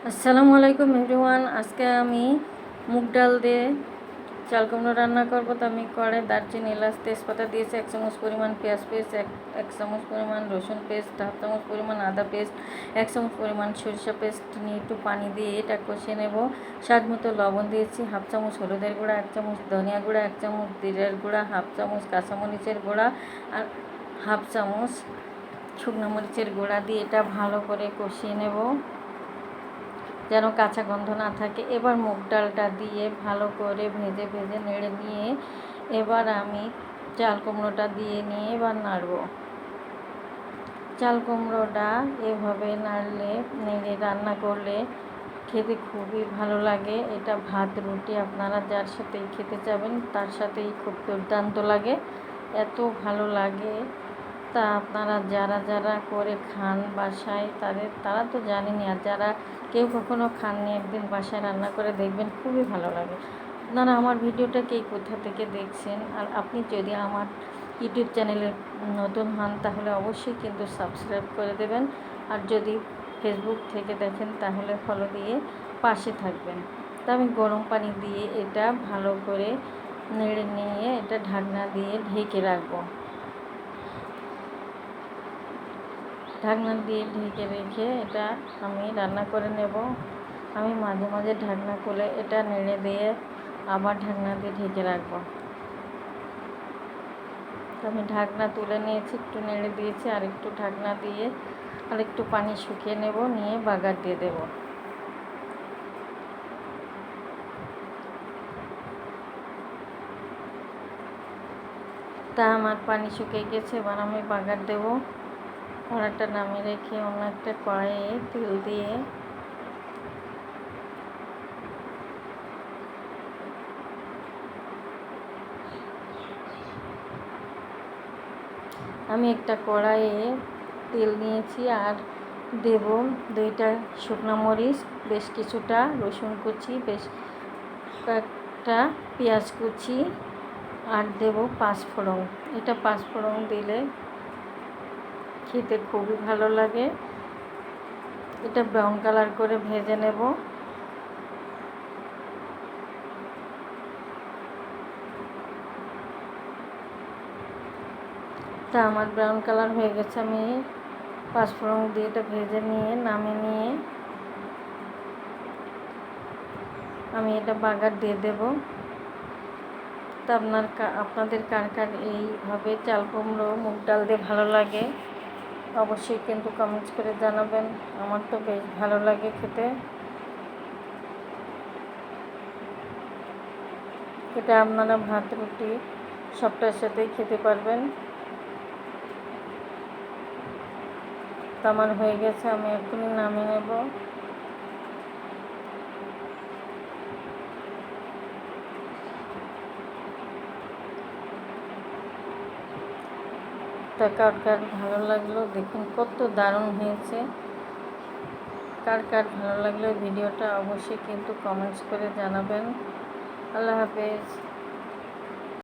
আসসালামু আলাইকুম এভরিওয়ান। আজকে আমি মুগ ডাল দিয়ে চাল কুমড়ো রান্না করব। তো আমি কড়াই দারচিনি এলাচ তেজপাতা দিয়েছি, 1 চামচ পরিমাণ পেঁয়াজ পেস্ট, এক চামচ পরিমাণ রসুন পেস্ট, 1/2 চামচ পরিমাণ আদা পেস্ট, 1 চামচ পরিমাণ সরিষা পেস্ট নিয়ে একটু পানি দিয়ে এটা কষিয়ে নেব। স্বাদ মতো লবণ দিয়েছি, 1/2 চামচ হলুদের গুঁড়া, 1 চামচ ধনিয়া গুঁড়া, 1 চামচ জিরার গুঁড়া, 1/2 চামচ কাঁচামরিচের গুঁড়া আর 1/2 চামচ শুকনো মরিচের গুঁড়া দিয়ে এটা ভালো করে কষিয়ে নেব যেন কাঁচা গন্ধ না থাকে। এবার মুগ ডালটা দিয়ে ভালো করে ভেজে ভেজে নেড়ে নিয়ে এবার আমি চাল কুমড়োটা দিয়ে নিয়ে এবার নাড়ব। চাল কুমড়োটা এভাবে নাড়লে নেড়ে রান্না করলে খেতে খুবই ভালো লাগে। এটা ভাত রুটি আপনারা যার সাথেই খেতে চাবেন তার সাথেই খুব দুর্দান্ত লাগে, এত ভালো লাগে। তা আপনারা যারা যারা করে খান বাসায় তারা তো জানেনই, আর যারা কেউ কখনো খাননি একদিন বাসায় রান্না করে দেখবেন, খুবই ভালো লাগে। আপনারা আমার ভিডিওটা কে কোথা থেকে দেখছেন, আর আপনি যদি আমার ইউটিউব চ্যানেলে নতুন হন তাহলে অবশ্যই কিন্তু সাবস্ক্রাইব করে দেবেন, আর যদি ফেসবুক থেকে দেখেন তাহলে ফলো দিয়ে পাশে থাকবেন। তা আমি গরম পানি দিয়ে এটা ভালো করে নেড়ে নিয়ে এটা ঢাকনা দিয়ে ঢেকে রাখবো। ঢাকনা দিয়ে ঢেকে রেখে এটা আমি রান্না করে নেব। আমি মাঝে মাঝে ঢাকনা খুলে এটা নেড়ে দিয়ে আবার ঢাকনা দিয়ে ঢেকে রাখব। তো আমি ঢাকনা তুলে নিয়েছি, একটু নেড়ে দিয়েছি, আর একটু ঢাকনা দিয়ে আর একটু পানি শুকিয়ে নেব, নিয়ে বাগার দিয়ে দেব। তা আমার পানি শুকিয়ে গেছে, এবার আমি বাগার দেব। কড়াইটা নামিয়ে রেখে অন্য একটা কড়াইয়ে তেল দিয়ে আমি একটা কড়াইয়ে তেল নিয়েছি আর দেব 2টা শুকনো মরিচ, বেশ কিছুটা রসুন কুচি, বেশ কয়েকটা পেঁয়াজ কুচি, আর দেব 5 ফোড়ন। এটা 5 ফোড়ন দিলে খেতে খুবই ভালো লাগে। এটা ব্রাউন কালার করে ভেজে নেব। তা আমার ব্রাউন কালার হয়ে গেছে, আমি 5 ফোড়ন দিয়ে এটা ভেজে নিয়ে নামিয়ে নিয়ে আমি এটা বাগার দিয়ে দেব। তা আপনাদের কার কার এইভাবে চাল কুমড়ো মুগ ডাল দিয়ে ভালো লাগে অবশ্যই কিন্তু কমেন্টস করে জানাবেন। আমার তো বেশ ভালো লাগে খেতে। এটা আপনারা ভাত রুটি সবটার সাথেই খেতে পারবেন। তো আমার হয়ে গেছে, আমি এখনই নামিয়ে নেব। তা কার কার ভালো লাগলো দেখুন কত দারুণ হয়েছে। কার কার ভালো লাগলো ভিডিওটা অবশ্যই কিন্তু কমেন্টস করে জানাবেন। আল্লাহ হাফেজ।